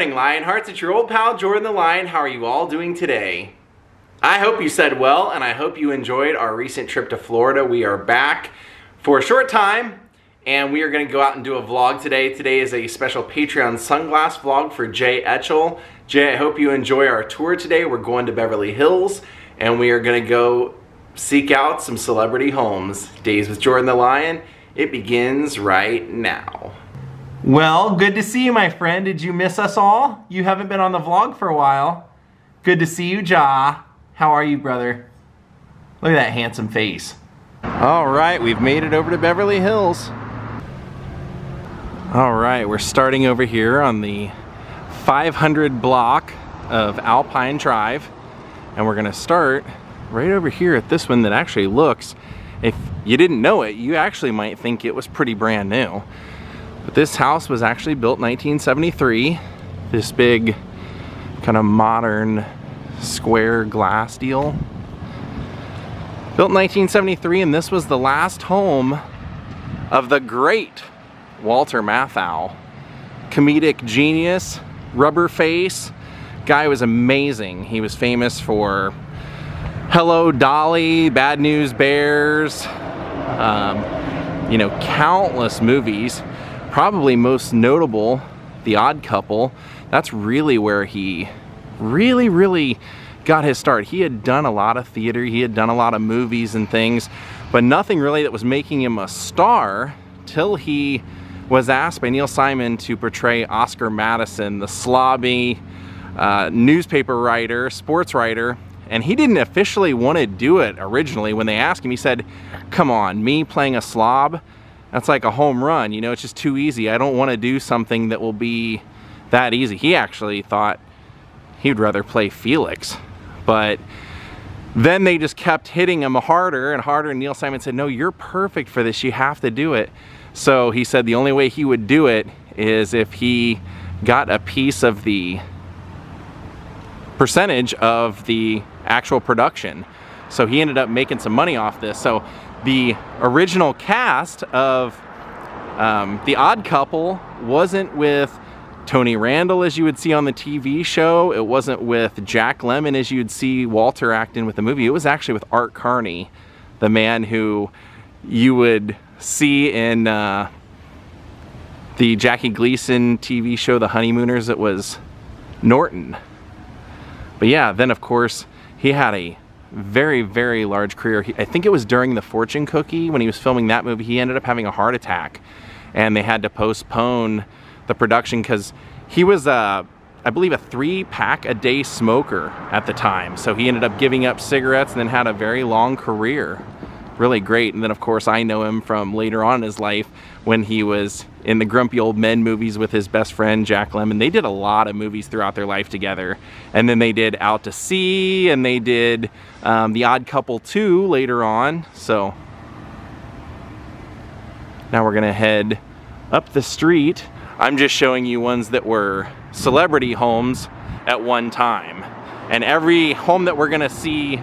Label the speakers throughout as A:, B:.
A: morning, Lionhearts. It's your old pal, Jordan the Lion. How are you all doing today? I hope you said well, and I hope you enjoyed our recent trip to Florida. We are back for a short time, and we are going to go out and do a vlog today. Today is a special Patreon sunglass vlog for Jay Etchell. Jay, I hope you enjoy our tour today. We're going to Beverly Hills, and we are going to go seek out some celebrity homes. Days with Jordan the Lion, it begins right now. Well, good to see you, my friend. Did you miss us all? You haven't been on the vlog for a while. Good to see you, Ja. How are you, brother? Look at that handsome face. All right, we've made it over to Beverly Hills. All right, we're starting over here on the 500 block of Alpine Drive, and we're gonna start right over here at this one that actually looks, if you didn't know it, you actually might think it was pretty brand new. But this house was actually built 1973. This big kind of modern square glass deal. Built in 1973, and this was the last home of the great Walter Matthau. Comedic genius, rubber face. Guy was amazing. He was famous for Hello, Dolly, Bad News Bears, you know, countless movies. Probably most notable, The Odd Couple. That's really where he really got his start. He had done a lot of theater, he had done a lot of movies and things, but nothing really that was making him a star till he was asked by Neil Simon to portray Oscar Madison, the slobby newspaper writer, sports writer, and he didn't officially want to do it originally. When they asked him, he said, "Come on, me playing a slob? That's like a home run, you know, it's just too easy. I don't want to do something that will be that easy." He actually thought he'd rather play Felix. But then they just kept hitting him harder and harder, and Neil Simon said, "No, you're perfect for this, you have to do it." So he said the only way he would do it is if he got a piece of the percentage of the actual production. So he ended up making some money off this. So the original cast of The Odd Couple wasn't with Tony Randall as you would see on the TV show. It wasn't with Jack Lemmon as you'd see Walter act in with the movie. It was actually with Art Carney, the man who you would see in the Jackie Gleason TV show, The Honeymooners. It was Norton. But yeah, then of course he had a very large career. I think it was during The Fortune Cookie, when he was filming that movie, he ended up having a heart attack and they had to postpone the production because he was I believe a 3-pack a day smoker at the time. So he ended up giving up cigarettes and then had a very long career. Really great. And then of course I know him from later on in his life when he was in the Grumpy Old Men movies with his best friend Jack Lemmon. They did a lot of movies throughout their life together. And then they did Out to Sea, and they did The Odd Couple 2 later on. So now we're gonna head up the street. I'm just showing you ones that were celebrity homes at one time. And every home that we're gonna see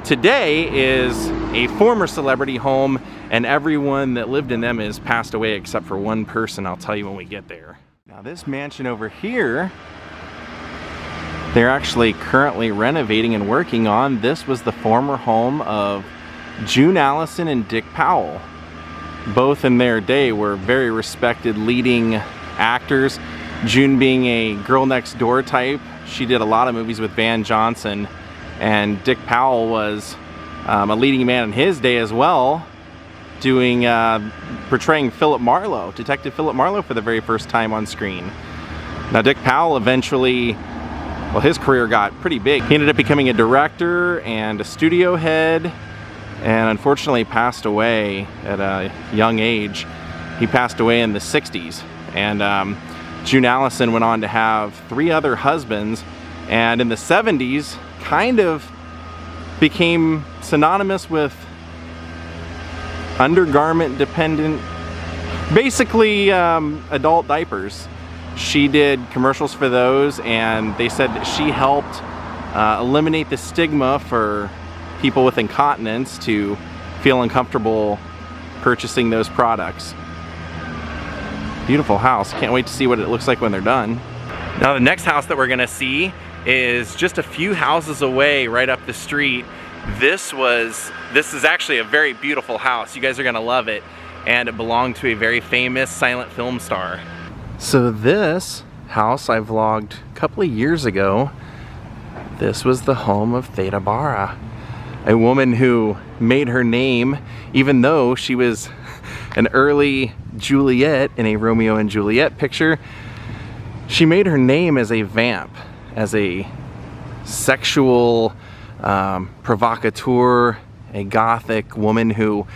A: today is a former celebrity home, and everyone that lived in them is passed away except for one person. I'll tell you when we get there. Now this mansion over here, they're actually currently renovating and working on. This was the former home of June Allyson and Dick Powell. Both in their day were very respected leading actors. June being a girl next door type. She did a lot of movies with Van Johnson, and Dick Powell was a leading man in his day as well, doing portraying Philip Marlowe, Detective Philip Marlowe, for the very first time on screen. Now Dick Powell eventually, well, his career got pretty big. He ended up becoming a director and a studio head, and unfortunately passed away at a young age. He passed away in the 60s, and June Allyson went on to have 3 other husbands, and in the 70s kind of became synonymous with undergarment dependent, basically adult diapers. She did commercials for those, and they said that she helped eliminate the stigma for people with incontinence to feel uncomfortable purchasing those products. Beautiful house. Can't wait to see what it looks like when they're done. Now the next house that we're gonna see is just a few houses away, right up the street. This is actually a very beautiful house. You guys are gonna love it. And it belonged to a very famous silent film star. So this house I vlogged a couple of years ago. This was the home of Theda Bara, a woman who made her name, even though she was an early Juliet in a Romeo and Juliet picture. She made her name as a vamp, as a sexual provocateur, a gothic woman who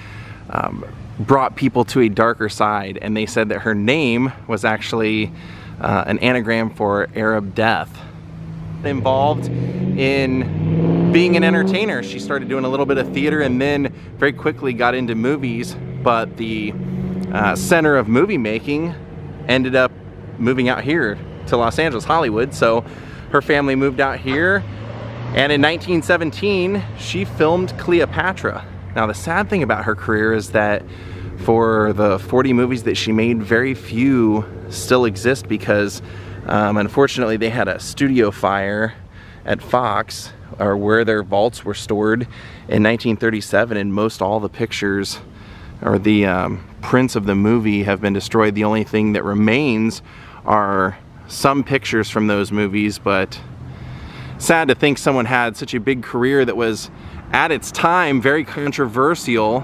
A: brought people to a darker side, and they said that her name was actually an anagram for Arab death. Involved in being an entertainer. She started doing a little bit of theater and then very quickly got into movies, but the center of movie making ended up moving out here to Los Angeles, Hollywood. So her family moved out here, and in 1917 she filmed Cleopatra. Now the sad thing about her career is that for the 40 movies that she made, very few still exist because unfortunately they had a studio fire at Fox, or where their vaults were stored, in 1937, and most all the pictures or the prints of the movie have been destroyed. The only thing that remains are some pictures from those movies, but sad to think someone had such a big career that was at its time very controversial.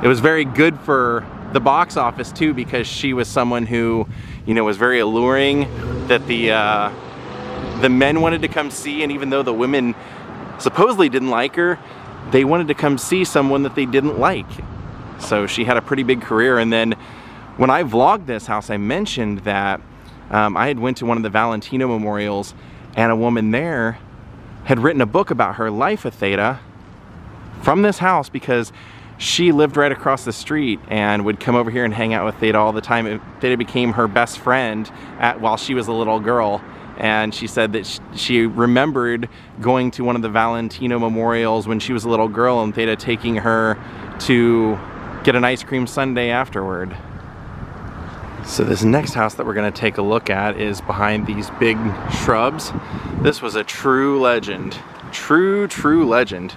A: It was very good for the box office too, because she was someone who, you know, was very alluring, that the men wanted to come see, and even though the women supposedly didn't like her, they wanted to come see someone that they didn't like. So she had a pretty big career. And then when I vlogged this house, I mentioned that I had went to one of the Valentino memorials, and a woman there had written a book about her life with Theda from this house, because she lived right across the street and would come over here and hang out with Theda all the time. Theda became her best friend while she was a little girl. And she said that she remembered going to one of the Valentino memorials when she was a little girl, and Theda taking her to get an ice cream sundae afterward. So this next house that we're gonna take a look at is behind these big shrubs. This was a true legend, true legend.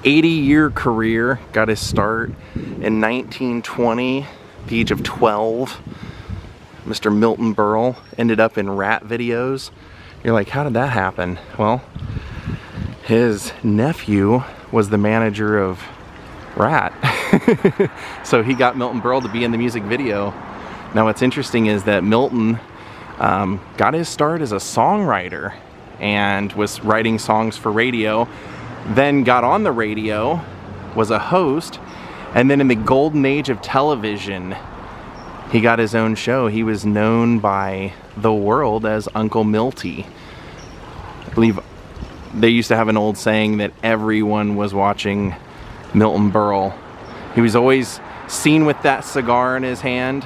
A: 80-year career, got his start in 1920, the age of 12. Mr. Milton Berle ended up in Rat videos. You're like, how did that happen? Well, his nephew was the manager of Rat. So he got Milton Berle to be in the music video. Now what's interesting is that Milton got his start as a songwriter and was writing songs for radio, then got on the radio, was a host, and then in the golden age of television, he got his own show. He was known by the world as Uncle Milty. I believe they used to have an old saying that everyone was watching Milton Berle. He was always seen with that cigar in his hand.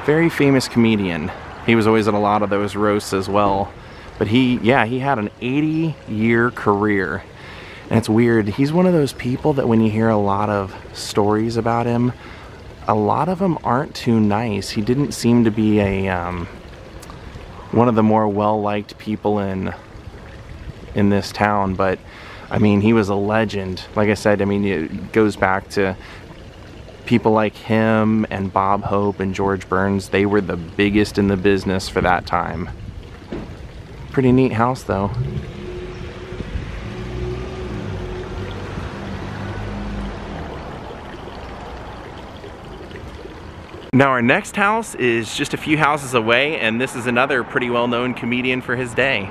A: Very famous comedian. He was always at a lot of those roasts as well. But he had an 80-year career. And it's weird, he's one of those people that when you hear a lot of stories about him, a lot of them aren't too nice. He didn't seem to be a one of the more well-liked people in this town, but I mean, he was a legend. Like I said, I mean, it goes back to people like him and Bob Hope and George Burns. They were the biggest in the business for that time. Pretty neat house though. Now our next house is just a few houses away, and this is another pretty well-known comedian for his day.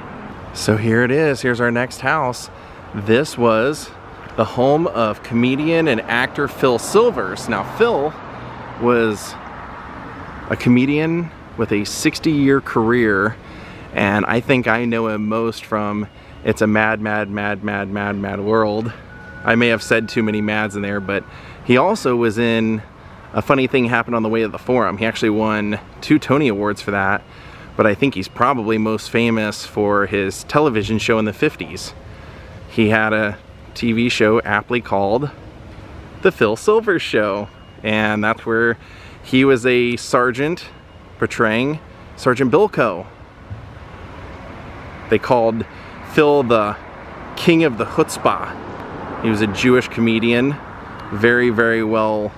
A: So here it is, here's our next house. This was the home of comedian and actor Phil Silvers. Now Phil was a comedian with a 60-year career, and I think I know him most from It's a Mad, Mad, Mad, Mad, Mad, Mad World. I may have said too many mads in there, but he also was in A Funny Thing Happened on the Way to the Forum. He actually won 2 Tony Awards for that, but I think he's probably most famous for his television show in the 50s. He had a TV show aptly called The Phil Silvers Show, and that's where he was a sergeant portraying Sergeant Bilko. They called Phil the king of the chutzpah. He was a Jewish comedian, very, very well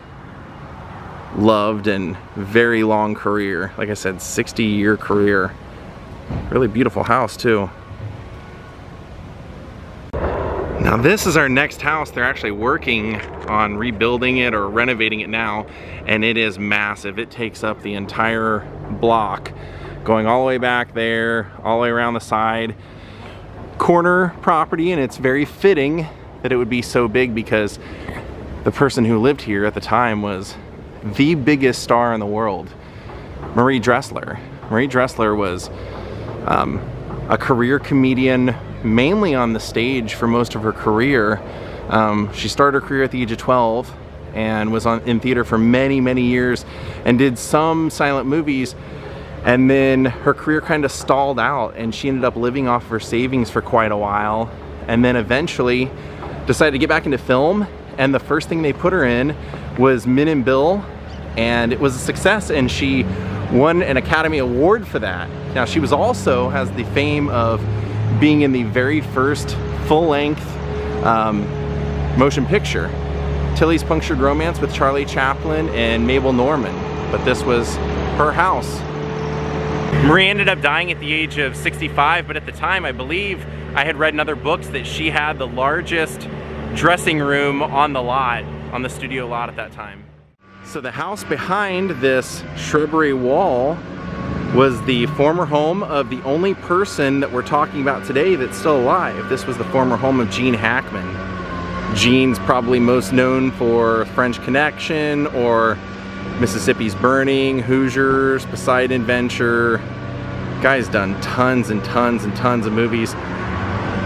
A: loved and very long career. Like I said, 60-year career. Really beautiful house too. Now this is our next house. They're actually working on rebuilding it or renovating it now, and it is massive. It takes up the entire block, going all the way back there, all the way around the side. Corner property, and it's very fitting that it would be so big because the person who lived here at the time was the biggest star in the world, Marie Dressler. Marie Dressler was a career comedian, mainly on the stage for most of her career. She started her career at the age of 12 and was in theater for many, many years and did some silent movies. And then her career kind of stalled out and she ended up living off of her savings for quite a while. And then eventually decided to get back into film. And the first thing they put her in was Min and Bill. And it was a success, and she won an Academy Award for that. Now she was also has the fame of being in the very first full-length motion picture, Tilly's Punctured Romance, with Charlie Chaplin and Mabel Normand. But this was her house. Marie ended up dying at the age of 65, but at the time I believe I had read in other books that she had the largest dressing room on the lot, on the studio lot at that time. So the house behind this shrubbery wall was the former home of the only person that we're talking about today that's still alive. This was the former home of Gene Hackman. Gene's probably most known for French Connection or Mississippi's Burning, Hoosiers, Poseidon Adventure. Guy's done tons and tons and tons of movies.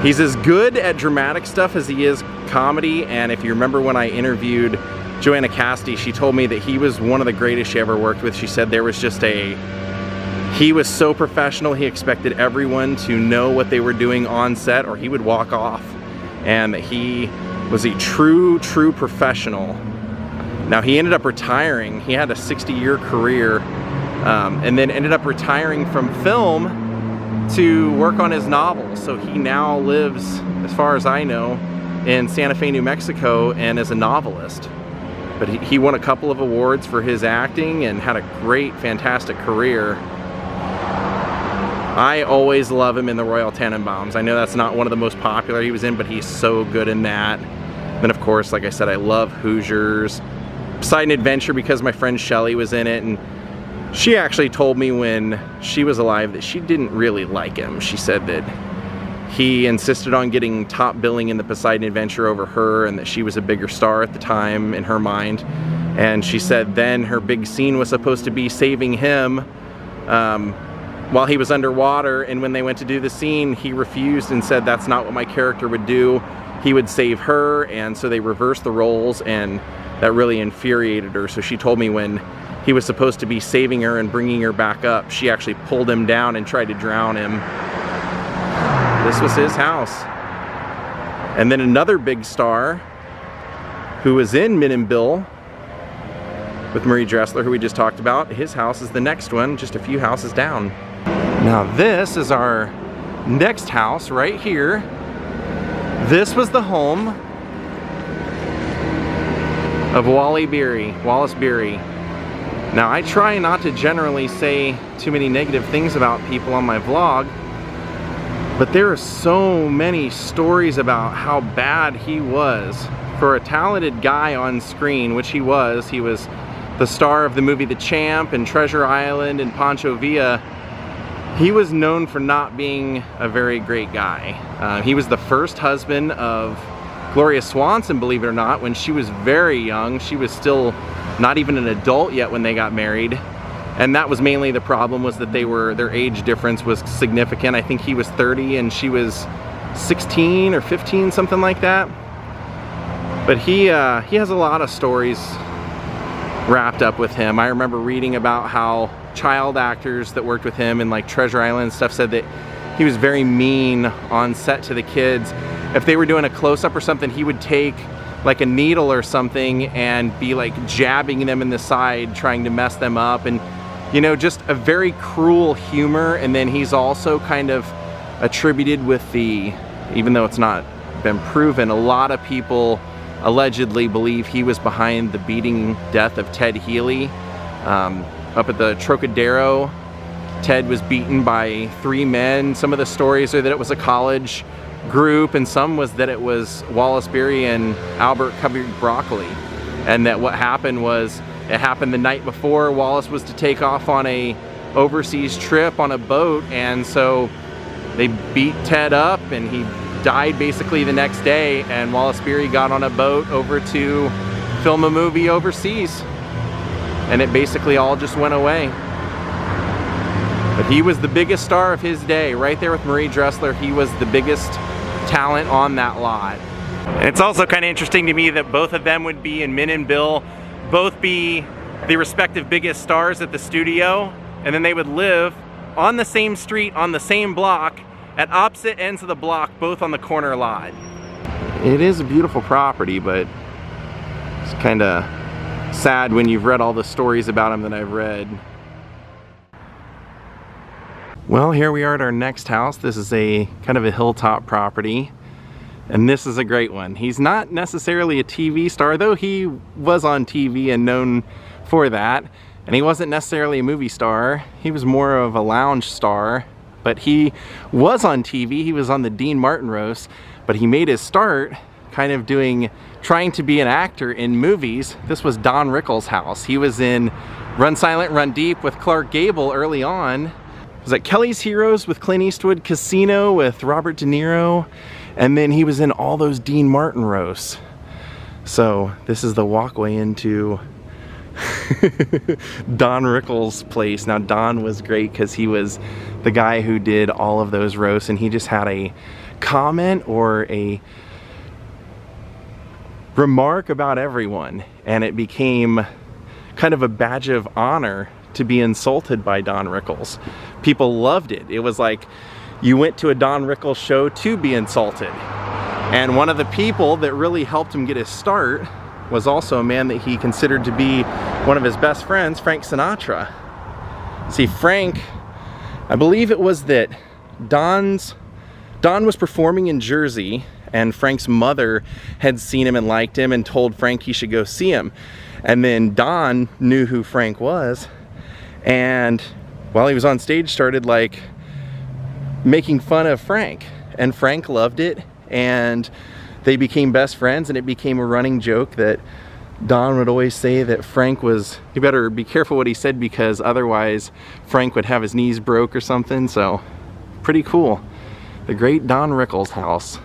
A: He's as good at dramatic stuff as he is comedy, and if you remember when I interviewed Joanna Cassidy, she told me that he was one of the greatest she ever worked with. She said there was just he was so professional, he expected everyone to know what they were doing on set or he would walk off, and that he was a true professional. Now he ended up retiring. He had a 60-year career and then ended up retiring from film to work on his novel. So he now lives, as far as I know, in Santa Fe, New Mexico, and is a novelist. But he won a couple of awards for his acting and had a great, fantastic career. I always love him in the Royal Tenenbaums. I know that's not one of the most popular he was in, but he's so good in that. Then of course, like I said, I love Hoosiers. Poseidon Adventure because my friend Shelly was in it, and she actually told me when she was alive that she didn't really like him. She said that he insisted on getting top billing in the Poseidon Adventure over her, and that she was a bigger star at the time in her mind. And she said then her big scene was supposed to be saving him while he was underwater, and when they went to do the scene, he refused and said that's not what my character would do. He would save her, and so they reversed the roles, and that really infuriated her. So she told me when he was supposed to be saving her and bringing her back up, she actually pulled him down and tried to drown him. This was his house. And then another big star who was in Min and Bill with Marie Dressler, who we just talked about, his house is the next one, just a few houses down. Now this is our next house right here. This was the home of Wallace Beery. Now I try not to generally say too many negative things about people on my vlog, but there are so many stories about how bad he was. For a talented guy on screen, which he was the star of the movie The Champ and Treasure Island and Pancho Villa, he was known for not being a very great guy. He was the first husband of Gloria Swanson, believe it or not, when she was very young. She was still not even an adult yet when they got married. And that was mainly the problem, was that their age difference was significant. I think he was 30 and she was 16 or 15, something like that. But he has a lot of stories wrapped up with him. I remember reading about how child actors that worked with him in like Treasure Island and stuff said that he was very mean on set to the kids. If they were doing a close-up or something, he would take like a needle or something and be like jabbing them in the side, trying to mess them up, and you know, just a very cruel humor. And then he's also kind of attributed with the, even though it's not been proven, a lot of people allegedly believe he was behind the beating death of Ted Healy. Up at the Trocadero, Ted was beaten by 3 men. Some of the stories are that it was a college group, and some was that it was Wallace Beery and Albert Cubby Broccoli. And that what happened was, it happened the night before Wallace was to take off on a overseas trip on a boat, and so they beat Ted up and he died basically the next day, and Wallace Beery got on a boat over to film a movie overseas, and it basically all just went away. But he was the biggest star of his day, right there with Marie Dressler. He was the biggest talent on that lot. And it's also kind of interesting to me that both of them would be, and Min and Bill, both be the respective biggest stars at the studio, and then they would live on the same street, on the same block, at opposite ends of the block, both on the corner lot. It is a beautiful property, but it's kind of sad when you've read all the stories about him that I've read. Well, here we are at our next house. This is a kind of a hilltop property, and this is a great one. He's not necessarily a TV star, though he was on TV and known for that. And he wasn't necessarily a movie star. He was more of a lounge star, but he was on TV. He was on the Dean Martin roast, but he made his start kind of trying to be an actor in movies. This was Don Rickles' house. He was in Run Silent, Run Deep with Clark Gable early on. It was at Kelly's Heroes with Clint Eastwood, Casino with Robert De Niro, and then he was in all those Dean Martin roasts. So this is the walkway into Don Rickles' place. Now Don was great because he was the guy who did all of those roasts, and he just had a comment or a remark about everyone, and it became kind of a badge of honor to be insulted by Don Rickles. People loved it. It was like you went to a Don Rickles show to be insulted. And one of the people that really helped him get his start was also a man that he considered to be one of his best friends, Frank Sinatra. See, Frank, I believe it was that Don was performing in Jersey, and Frank's mother had seen him and liked him and told Frank he should go see him. And then Don knew who Frank was, and while he was on stage started like making fun of Frank, and Frank loved it, and they became best friends, and it became a running joke that Don would always say that Frank was, you better be careful what he said because otherwise Frank would have his knees broke or something. So pretty cool. The great Don Rickles' house.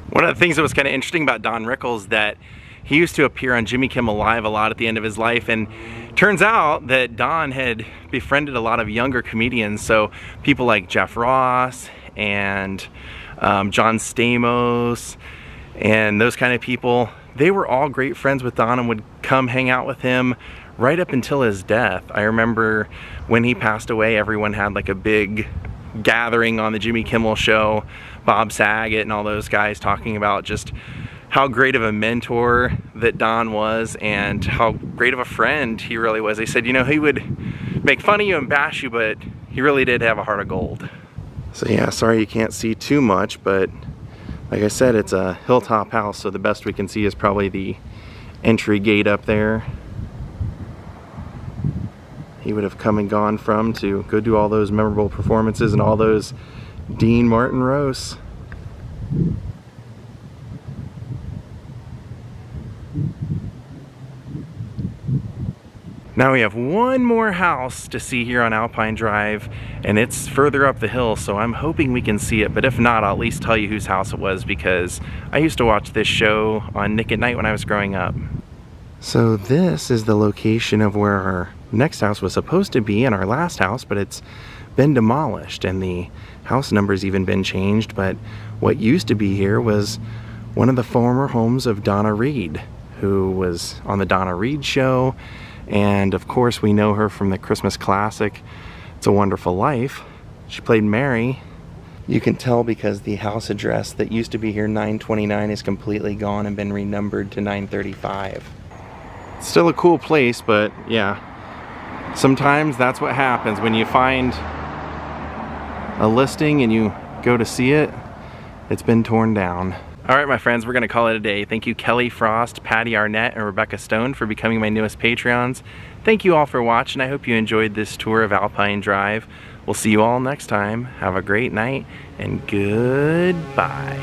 A: One of the things that was kind of interesting about Don Rickles that he used to appear on Jimmy Kimmel Live a lot at the end of his life, and turns out that Don had befriended a lot of younger comedians, so people like Jeff Ross and John Stamos and those kind of people. They were all great friends with Don and would come hang out with him right up until his death. I remember when he passed away, everyone had like a big gathering on the Jimmy Kimmel show, Bob Saget and all those guys talking about just how great of a mentor that Don was and how great of a friend he really was. They said, you know, he would make fun of you and bash you, but he really did have a heart of gold. So yeah, sorry you can't see too much, but like I said, it's a hilltop house, so the best we can see is probably the entry gate up there. He would have come and gone from to go do all those memorable performances and all those Dean Martin roasts. Now we have one more house to see here on Alpine Drive, and it's further up the hill, so I'm hoping we can see it, but if not, I'll at least tell you whose house it was because I used to watch this show on Nick at Night when I was growing up. So this is the location of where our next house was supposed to be and our last house, but it's been demolished and the house number's even been changed, but what used to be here was one of the former homes of Donna Reed, who was on the Donna Reed Show. And of course we know her from the Christmas classic, It's a Wonderful Life. She played Mary. You can tell because the house address that used to be here, 929, is completely gone and been renumbered to 935. It's still a cool place, but yeah, sometimes that's what happens when you find a listing and you go to see it, it's been torn down. All right, my friends, we're gonna call it a day. Thank you, Kelly Frost, Patty Arnett, and Rebecca Stone for becoming my newest Patreons. Thank you all for watching. I hope you enjoyed this tour of Alpine Drive. We'll see you all next time. Have a great night and goodbye.